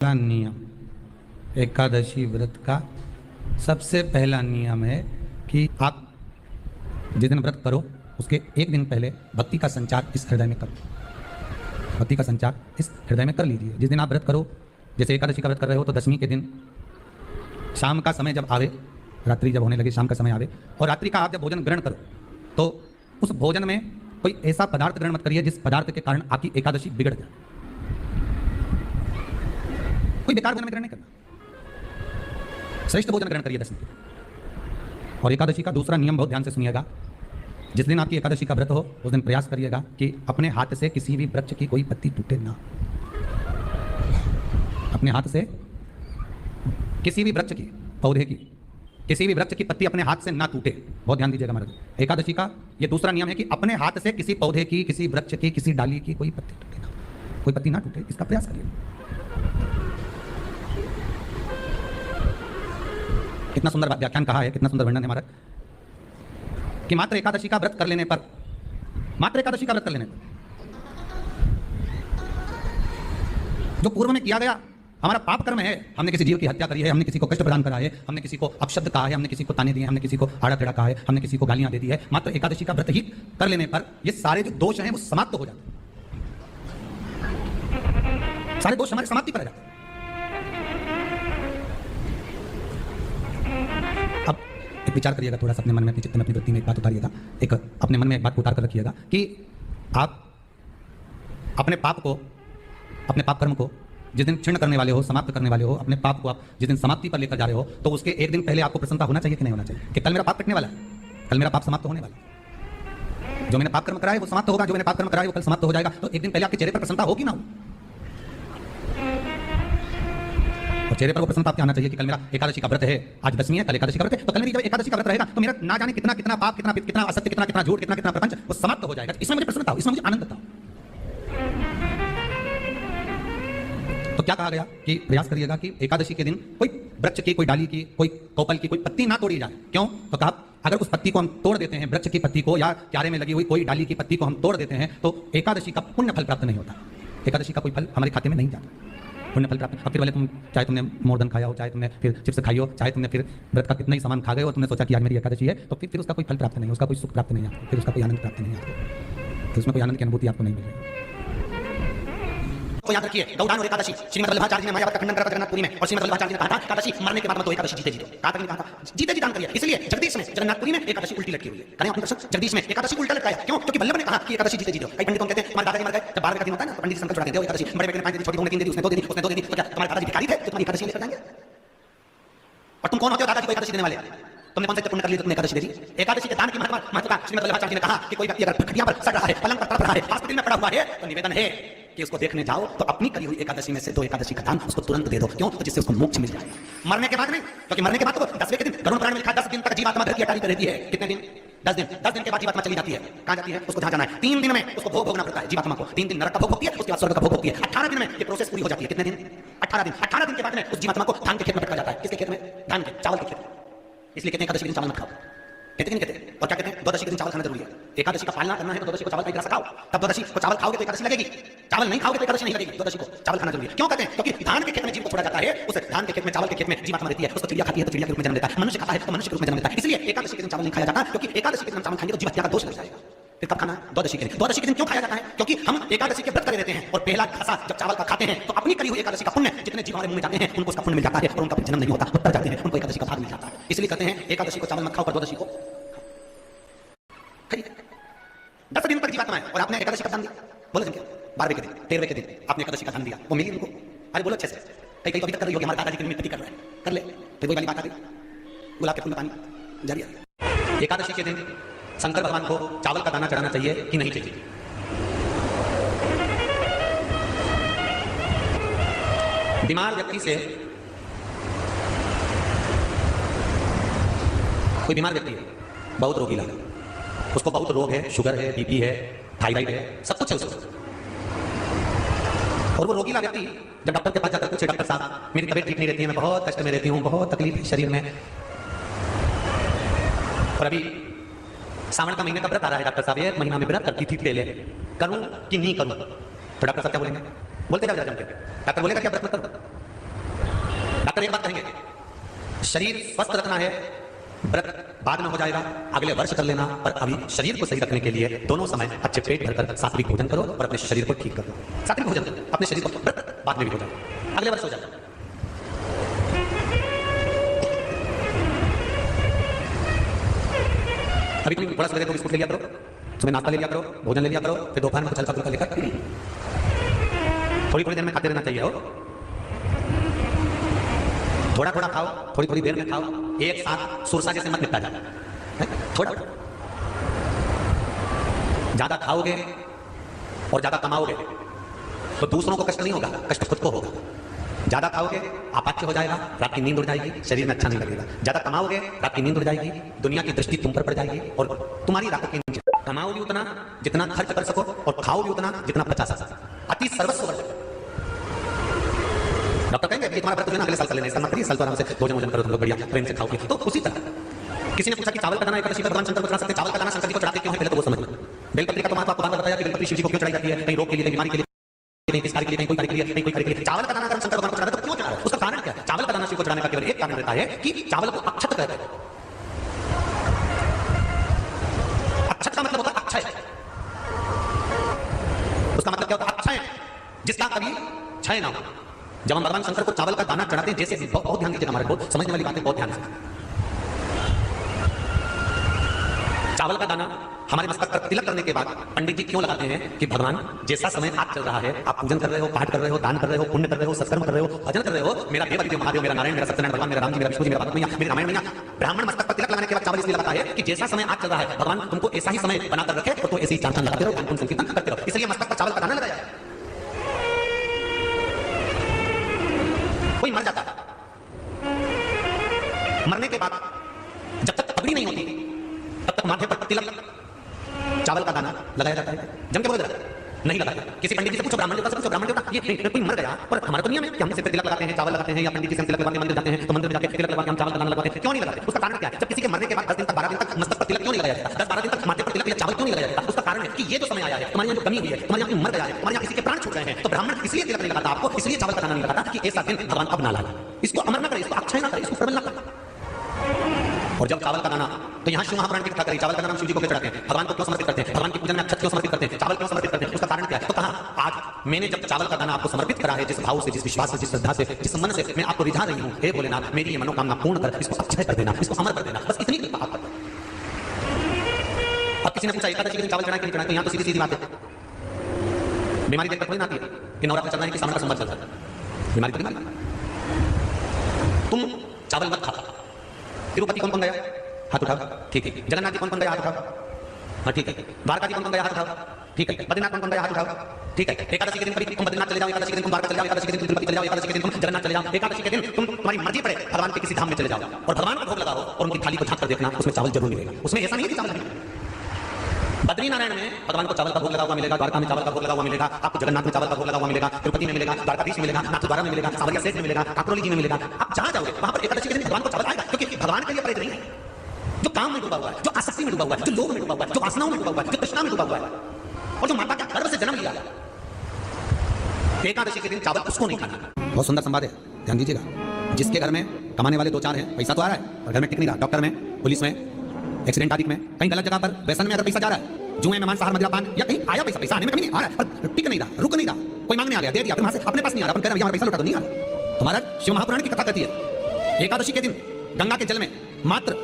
पहला नियम एकादशी व्रत का सबसे पहला नियम है कि आप जिस दिन व्रत करो उसके एक दिन पहले भक्ति का संचार इस हृदय में करो। भक्ति का संचार इस हृदय में कर लीजिए। जिस दिन आप व्रत करो, जैसे एकादशी का व्रत कर रहे हो तो दशमी के दिन शाम का समय जब आवे, रात्रि जब होने लगे, शाम का समय आवे और रात्रि का आप जब भोजन ग्रहण करो तो उस भोजन में कोई ऐसा पदार्थ ग्रहण मत करिए जिस पदार्थ के कारण आपकी एकादशी बिगड़ जाए। कोई बेकार भोजन में ग्रहण नहीं करना, श्रेष्ठ भोजन ग्रहण करिए दशमी। और एकादशी का दूसरा नियम बहुत ध्यान से सुनिएगा। जिस दिन आपकी एकादशी का व्रत हो उस दिन प्रयास करिएगा कि अपने हाथ से किसी भी वृक्ष की कोई पत्ती टूटे ना। अपने हाथ से किसी भी वृक्ष की, पौधे की, किसी भी वृक्ष की पत्ती अपने हाथ से ना टूटे। बहुत ध्यान दीजिएगा महाराज। एकादशी का ये दूसरा नियम है कि अपने हाथ से किसी पौधे की, किसी वृक्ष की, किसी डाली की कोई पत्ती टूटे ना, कोई पत्ती ना टूटे, इसका प्रयास करिए। कितना सुंदर व्याख्यान कहा है, कितना सुंदर वर्णन है महाराज कि मात्र एकादशी का व्रत कर लेने पर, मात्र एकादशी का व्रत कर लेने पर जो पूर्व में किया गया हमारा पाप कर्म है, हमने किसी जीव की हत्या करी है, हमने किसी को कष्ट प्रदान करा है, हमने किसी को अपशब्द कहा है, हमने किसी को ताने दिए, हमने किसी को आड़ा टेढ़ा कहा है, हमने किसी को गालियां दे दी है, मात्र एकादशी का व्रत ही कर लेने पर ये सारे जो दोष हैं वो समाप्त हो जाते हैं। सारे दोष हमारे समाप्ति पर आ जाते हैं। अब एक विचार करिएगा थोड़ा सा अपने मन में, अपने चित्त में, अपनी वृत्ति में एक बात उतारिएगा। एक अपने मन में एक बात उतार कर रखिएगा कि आप अपने पाप को, अपने पाप कर्म को जिस दिन क्षीण करने वाले हो, समाप्त करने वाले हो, अपने पाप को आप जिस दिन समाप्ति पर लेकर जा रहे हो तो उसके एक दिन पहले आपको प्रसन्नता होना चाहिए कि नहीं होना चाहिए कि कल मेरा पाप कटने वाला है, कल मेरा पाप समाप्त होने वाला है। जो मैंने पाप कर्म कराया वो समाप्त होगा, जो मैंने पाप कर्म कराया वो कल समाप्त हो जाएगा। तो एक दिन पहले आपके चेहरे पर प्रसन्नता होगी ना हो, और चेहरे पर वो प्रसन्नता आपके आना चाहिए कि कल मेरा एकादशी का व्रत है, आज दशमी है, कल एकादशी का व्रत है, तो कल मेरी जब एकादशी का व्रत रहेगा तो मेरा ना जाने कितना कितना पाप, कितना कितना असत्य, कितना कितना झूठ, कितना कितना प्रपंच वो समाप्त हो जाएगा। इसमें मुझे प्रसन्नता हो, इसमें मुझे आनंद था। तो क्या कहा गया कि प्रयास करिएगा कि एकादशी के दिन कोई वृक्ष की, कोई डाली की, कोई कोपल की कोई पत्ती ना तोड़ी जाए। क्यों? तो कहा अगर उस पत्ती को हम तोड़ देते हैं, वृक्ष की पत्ती को या क्यारे में लगी हुई कोई डाली की पत्ती को हम तोड़ देते हैं तो एकादशी का पुण्य फल प्राप्त नहीं होता, एकादशी का कोई फल हमारे खाते में नहीं जाता, पुण्य फल प्राप्त। अब फिर भले तुम चाहे तुमने मोरधन खाया हो, चाहे तुमने फिर चिप्स खाई हो, चाहे तुमने फिर व्रत का कितना ही सामान खा गए हो, तुमने सोचा कि आज मेरी एकादशी है, तो फिर उसका कोई फल प्राप्त नहीं, उसका कोई सुख प्राप्त नहीं आता, फिर उसका कोई आनंद प्राप्त नहीं आता, फिर उसमें कोई आनंद की अनुभूति आपको नहीं मिलेगी। तो याद रखिए, गौदान और एकादशी, श्रीमद् वल्लभाचार्य जी ने मायावाद का खंडन करा था जगन्नाथपुरी में, और श्रीमद् वल्लभाचार्य जी ने कहा था एकादशी मरने के बाद मत दो, एकादशी जीते जीतो। कहा था कि नहीं कहा था? जीते जी दान करिए। इसलिए जगदीश में, जगन्नाथपुरी में एकादशी उल्टी लटकी हुई है। करें अपने दर्शक, जगदीश में एकादशी उल्टा लटकाया। क्यों? क्योंकि वल्लभ ने कहा कि एकादशी जीते जीतो। कई पंडितों कहते हैं हमारे दादाजी मर गए, जब 12 का दिन होता है ना तो पंडित जी संकल्प चढ़ाते हैं एकादशी, बड़े बेटे ने 5 दे दी, छोटी बहू ने 3 दे दी, उसने 2 दे दी, उसने 2 दे दी, तो क्या तुम्हारे दादाजी भिखारी थे जो तुम्हारी एकादशी लेकर जाएंगे? और तुम कौन होते हो दादाजी को एकादशी देने वाले? तुमने कौन से पुण्य कर लिए तुमने एकादशी दे दी? एकादशी के दान की महत्वता श्रीमद् वल्लभाचार्य जी ने कहा कि कोई व्यक्ति अगर खटिया पर सड़ रहा है, पलंग पर तड़प रहा है, हॉस्पिटल में पड़ा हुआ है, तो निवेदन है कि उसको देखने जाओ तो अपनी करी हुई एकादशी में से 2 एकादशी का दान उसको तुरंत दे दो। क्यों? तो जिससे उसको मोक्ष मिल जाए। मरने के बाद नहीं, क्योंकि मरने के बाद तो 10वें के दिन गरुड़ पुराण में लिखा 10 दिन तक जीवात्मा घर की अटारी पर रहती है। कितने दिन? 10 दिन। 10 दिन के बाद जीवात्मा चली जाती है। कहां जाती है? उसको जहां जाना है। 3 दिन में उसको भोग भोगना पड़ता है जीवात्मा को। 3 दिन नरक का भोग भोगती है, उसके बाद स्वर्ग का भोग भोगती है। 18 दिन में ये प्रोसेस पूरी हो जाती है। कितने दिन? 18 दिन। 18 दिन के बाद में उस जीवात्मा को धान के खेत में पटका जाता है। किसके खेत में? धान के, चावल के खेत में। इसलिए कहते हैं एकादशी के दिन चावल मत खाओ। कहते नहीं कहते? और क्या कहते हैं? द्वादशी के दिन चावल खाना जरूरी है। एकादशी का पालना करना है तो द्वादशी को चावल का एक रस खाओ, तब द्वादशी को चावल खाओगे तो एकादशी लगेगी। चावल नहीं खाओगे तो एकादशी नहीं लगेगी। द्वादशी को चावल खाना जरूरी है। क्यों कहते हैं? क्योंकि धान के खेत में जीव को छोड़ा जाता है, उस धान के खेत में, चावल के खेत में जीवात्मा रहती है, उसको चिड़िया खाती है तो चिड़िया के रूप में जन्म लेता है, मनुष्य खाता है तो मनुष्य के रूप में जन्म लेता है। इसलिए एकादशी के दिन चावल नहीं खाया जाता, क्योंकि एकादशी के दिन चावल खाएंगे तो जीव हत्या का दोष लग जाएगा। फिर कब खाना? द्वादशी के दिन। द्वादशी के दिन क्यों खाया जाता है? क्योंकि हम एकादशी के व्रत कर देते हैं और पहला घसा जब चावल का खाते हैं तो अपनी करी हुई एकादशी का पुण्य जितने जीव हमारे मुंह में जाते हैं उनको उसका पुण्य मिल जाता है और उनका जन्म नहीं होता, उत्तर जाते हैं, उनको एकादशी का भाग मिल जाता है। इसलिए कहते हैं एकादशी को चावल मत खाओ पर द्वादशी को 10 दिन तक जीवात्मा है और आपने एकादशी का दान दिया। बोलो जन क्या? 12वें के दिन, 13वें के दिन आपने एकादशी का दान दिया, वो मिली उनको? अरे बोलो अच्छे से। कई तो अभी तक कर रही होगी, हमारे दादाजी के लिए कर रहा है, कर ले। फिर वही वाली बात आ गई, गुलाब के फूल में पानी जारी है। एकादशी के दिन शंकर भगवान को चावल का दाना चढ़ाना चाहिए कि नहीं चाहिए? बीमार व्यक्ति से, कोई बीमार व्यक्ति है, बहुत रोगीला है, उसको बहुत रोग है, शुगर है, बीपी है, थायराइड है, सब कुछ है उसको, और वो रोगीला व्यक्ति जब डॉक्टर के पास जाकर पूछे डॉक्टर साहब मेरी तबीयत ठीक नहीं रहती है, मैं बहुत कष्ट में रहती हूँ, बहुत तकलीफ है शरीर में, और अभी सावन का महीने का व्रत आ रहा है, डॉक्टर साहब 1 महीना में व्रत करती थी, ले ले करूं कि नहीं करूं? तो डॉक्टर साहब क्या बोलेंगे? बोलते जाओ जरा जम के। डॉक्टर बोलेगा क्या व्रत मत करो? डॉक्टर एक बात कहेंगे, शरीर स्वस्थ रखना है, व्रत बाद में हो जाएगा, अगले वर्ष कर लेना, पर अभी शरीर को सही रखने के लिए दोनों समय अच्छे पेट भरकर सात्विक भोजन करो और अपने शरीर को ठीक करो। सात्विक भोजन करो, अपने शरीर को, व्रत बाद में भी हो जाए, अगले वर्ष हो जाए। अभी तुम थोड़ा सवेरे 2 बिस्कुट ले लिया करो, सुबह नाश्ता ले लिया करो, भोजन ले लिया करो, फिर दोपहर में कुछ हल्का फुल्का लेकर थोड़ी थोड़ी देर में खाते रहना चाहिए। हो थोड़ा थोड़ा खाओ, थोड़ी थोड़ी देर में खाओ, एक साथ सुरसा जैसे मत निपटा जाए, थोड़ा। ज्यादा खाओगे और ज्यादा कमाओगे तो दूसरों को कष्ट नहीं होगा, कष्ट खुद को होगा। ज्यादा खाओगे अपाच्य हो जाएगा, रात की नींद उड़ जाएगी, शरीर में अच्छा नहीं लगेगा। ज्यादा कमाओगे रात की नींद उड़ जाएगी, दुनिया की दृष्टि तुम पर पड़ जाएगी और तुम्हारी रातों के नीचे। कमाओ भी उतना जितना खर्च कर सको और खाओ भी उतना जितना बचा सको, अति सर्वस्व वर्जक। डॉक्टर कहेंगे कि तुम्हारा व्रत अगले साल कर लेना, इसका मतलब साल तो आराम से भोजन करो, तुम लोग बढ़िया प्रेम से खाओगे। तो उसी तरह किसी ने पूछा कि चावल का दाना एकादशी पर भगवान शंकर को चढ़ा सकते, चावल का दाना शंकर जी को चढ़ाते क्यों है, पहले तो वो समझ लो। बेलपत्री का तो आपको बताया कि बेलपत्री शिव जी को क्यों चढ़ाई जाती है, कहीं रोग के लिए, बीमारी के लिए, कहीं किस कार्य के लिए, कहीं कोई कार्य के लिए, कहीं कोई कार्य के लिए। चावल का दाना अगर शंकर भगवान को चढ़ाते तो क्यों चढ़ा, उसका कारण क्या है? चावल का दाना शिव को चढ़ाने का केवल एक कारण रहता है कि चावल को अक्षत कहते हैं। अक्षत का मतलब होता है अक्षय, उसका मतलब क्या होता है? अक्षय, जिसका कभी क्षय ना हो। जब हम भगवान शंकर को चावल का दाना चढ़ाते हैं, जैसे बहुत ध्यान दीजिएगा, हमारे को समझने वाली बातें बहुत ध्यान से। चावल का दाना हमारे मस्तक पर तिलक करने के बाद पंडित जी क्यों लगाते हैं कि भगवान जैसा समय आज चल रहा है, आप पूजन कर रहे हो, पाठ कर रहे हो, दान कर रहे हो, पुण्य कर रहे हो, सत्कर्म कर रहे हो, भजन कर रहे हो, मेरा देव देव महादेव, मेरा नारायण, मेरा सत्यनारायण भगवान, मेरा राम जी, मेरा विष्णु जी, मेरा भगवत मैया, मेरी रामायण मैया, ब्राह्मण मस्तक पर तिलक लगाने के बाद चावल इसलिए लगाता है कि जैसा समय आज चल रहा है, भगवान तुमको ऐसा ही समय बनाकर रखे और तो ऐसे ही चांद लगाते रहो, संकीर्तन करते रहो, इसलिए मस्तक पर चावल का दाना लगाया है। कोई मर जाता है, मरने के बाद जब तक पगड़ी नहीं होती तब तक माथे पर तिलक चावल का दाना लगाया जाता है। जम के बोल रहा नहीं लगाते। किसी पंडित जी से पूछो, ब्राह्मण देवता से पूछो, ब्राह्मण देवता ये नहीं, कोई मर गया पर हमारा तो नियम है कि हम सिर पे तिलक लगाते हैं, चावल लगाते हैं, या पंडित जी से तिलक लगाते हैं, मंदिर जाते हैं तो मंदिर में जाके तिलक लगा के हम चावल का दाना लगाते हैं। क्यों नहीं लगाते? उसका कारण क्या है? जब किसी के मरने के बाद 10 दिन तक 12 दिन तक मस्तक पर तिलक क्यों नहीं लगाया जाता, 10-12 दिन तक माथे पर तिलक या चावल क्यों नहीं लगाया जाता? उसका कारण है कि ये जो समय आया है, तुम्हारे यहाँ जो कमी हुई है, तुम्हारे यहाँ मर गया है, तुम्हारे यहाँ किसी के प्राण छूट गए हैं, तो ब्राह्मण इसलिए तिलक नहीं लगाता आपको, इसलिए चावल का दाना नहीं लगाता कि ऐसा दिन भगवान अब ना लाए, इसको अमर न करे, इसको अक्षय न करे, इसको प्रबल न करे। और जब चावल का दाना, तो यहाँ शिव महापुराण की कथा करी, चावल का दाना शिव जी को क्यों चढ़ाते हैं, भगवान को क्यों समर्पित करते हैं, भगवान की पूजन में अक्षत क्यों समर्पित करते हैं, चावल क्यों समर्पित करते हैं, उसका कारण क्या है? तो कहा आज मैंने जब चावल का दाना आपको समर्पित करा है, जिस भाव से, जिस विश्वास से, जिस श्रद्धा से, जिस मन से मैं आपको रिझा रही हूँ, हे भोलेनाथ मेरी ये मनोकामना पूर्ण कर, इसको अक्षय कर देना, इसको अमर कर देना, बस इतनी कृपा आप कर। अब किसी ने पूछा एकादशी के दिन चावल चढ़ाए कि नहीं चढ़ाए, तो यहाँ तो सीधी सीधी बात है, बीमारी देखकर थोड़ी ना आती है कि नवरात्र चल रहा है कि सावन का संबंध चल रहा है, बीमारी तो बीमारी। तुम चावल मत खाओ। तिरुपति कौन कौन गया? हाथ उठाओ, ठीक है। जगन्नाथ जी कौन कौन गया? हाथ उठाओ, हाँ ठीक है। द्वारका जी कौन कौन गया? हाथ उठाओ, ठीक है। बद्रीनाथ कौन कौन गया? हाथ उठाओ, ठीक है। एकादशी के दिन कभी तुम बद्रीनाथ चले जाओ, एकादशी के दिन तुम द्वारका चले जाओ, एकादशी के दिन तिरुपति चले जाओ, एकादशी के दिन तुम जगन्नाथ चले जाओ, एकादशी के दिन तुम तुम्हारी मर्जी पड़े भगवान के किसी धाम में चले जाओ और भगवान को भोग लगाओ और उनकी थाली को झांक कर देखना, उसमें चावल जरूर मिलेगा। उसमें ऐसा नहीं है कि चावल नहीं। बद्रीनारायण में भगवान को चावल का भोग लगा हुआ मिलेगा, द्वारका में चावल का भोग लगा हुआ मिलेगा, आपको जगन्नाथ में चावल का भोग लगा हुआ मिलेगा, तिरुपति में मिलेगा, द्वारकाधीश में मिलेगा, नाथद्वारा में मिलेगा, सावरिया सेठ में मिलेगा, काकोली जी में मिलेगा। आप जहां जाओगे वहां पर एकादशी के दिन भगवान को चावल आएगा, क्योंकि भगवान के लिए प्रेरित नहीं है जो काम में डूबा हुआ है, जो आसक्ति में डूबा हुआ है, जो लोभ में डूबा हुआ है, जो वासनाओं में डूबा हुआ है, जो तृष्णा में डूबा हुआ है और जो माता के गर्भ से जन्म लिया है। एकादशी के दिन चावल उसको नहीं खाना। बहुत सुंदर संवाद है, ध्यान दीजिएगा। जिसके घर में कमाने वाले 2-4 हैं, पैसा तो आ रहा है और घर में टिक नहीं रहा, डॉक्टर में, पुलिस में, एक्सीडेंट आदि में, कहीं गलत जगह पर व्यसन में अगर पैसा जा रहा है, जुए में, मांसाहार, मदिरा पान, या कहीं आया पैसा आने में कमी नहीं आ रहा है पर टिक नहीं रहा, रुक नहीं रहा, कोई मांगने आ गया दे दिया, फिर वहां से अपने पास नहीं आ रहा, अपन कह रहे हैं पैसा लौटा तो नहीं आ रहा। तुम्हारा शिव महापुराण की कथा कहती है एकादशी के दिन गंगा के जल में मात्र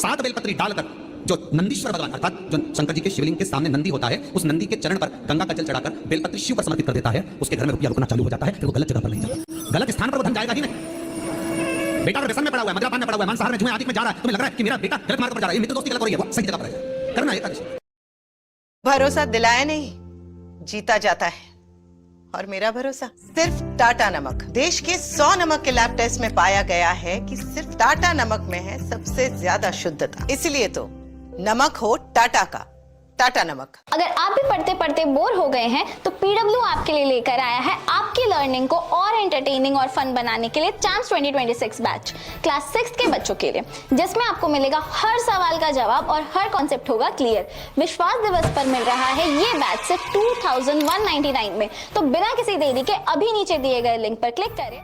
7 बेलपत्री डालकर जो नंदीश्वर भगवान अर्थात जो शंकर जी के शिवलिंग के सामने नंदी होता है, उस नंदी के चरण पर गंगा का जल चढ़ाकर बेलपत्री शिव पर समर्पित कर देता है, उसके घर में रुपया रुकना चालू हो जाता है, फिर वो गलत जगह पर नहीं जाता, गलत स्थान पर वो धन जाएगा ही नहीं। बेटा व्यसन में पड़ा हुआ है, मदिरा पान में पड़ा हुआ है, मांसाहार में, जुए आदि में जा रहा है, तुम्हें लग रहा है कि मेरा बेटा गलत मार्ग पर जा रहा है, मित्र दोस्ती गलत हो रही है, वो सही जगह पर है, करना है। भरोसा दिलाया नहीं, जीता जाता है। और मेरा भरोसा सिर्फ टाटा नमक। देश के 100 नमक के लैब टेस्ट में पाया गया है कि सिर्फ टाटा नमक में है सबसे ज्यादा शुद्धता। इसलिए तो नमक हो टाटा का, टाटा नमक। अगर आप भी पढ़ते पढ़ते बोर हो गए हैं तो पीडब्ल्यू आपके लिए लेकर आया है आपकी लर्निंग को और एंटरटेनिंग और फन बनाने के लिए चांस 2026 बैच क्लास 6 के बच्चों के लिए, जिसमें आपको मिलेगा हर सवाल का जवाब और हर कॉन्सेप्ट होगा क्लियर। विश्वास दिवस पर मिल रहा है ये बैच से 2199 में, तो बिना किसी देरी के अभी नीचे दिए गए लिंक पर क्लिक करें।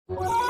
है।